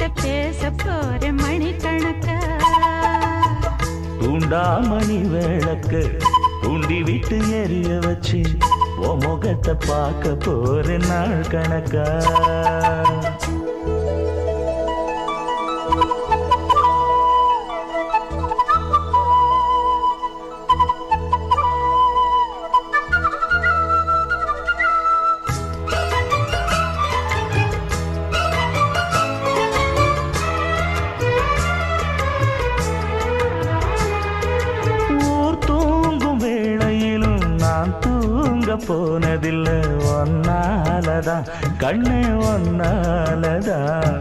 உன்கிட்ட பேச போற மணிக்கணக்கா தூண்டாமணி விளக்கு தூண்டி விட்டு எரிய வச்சு உன் முகத்தை பார்க்க போற நாள் கணக்கா போனதில்லை ஒன்னாலதான் கண்ணே ஒன்னாலதான்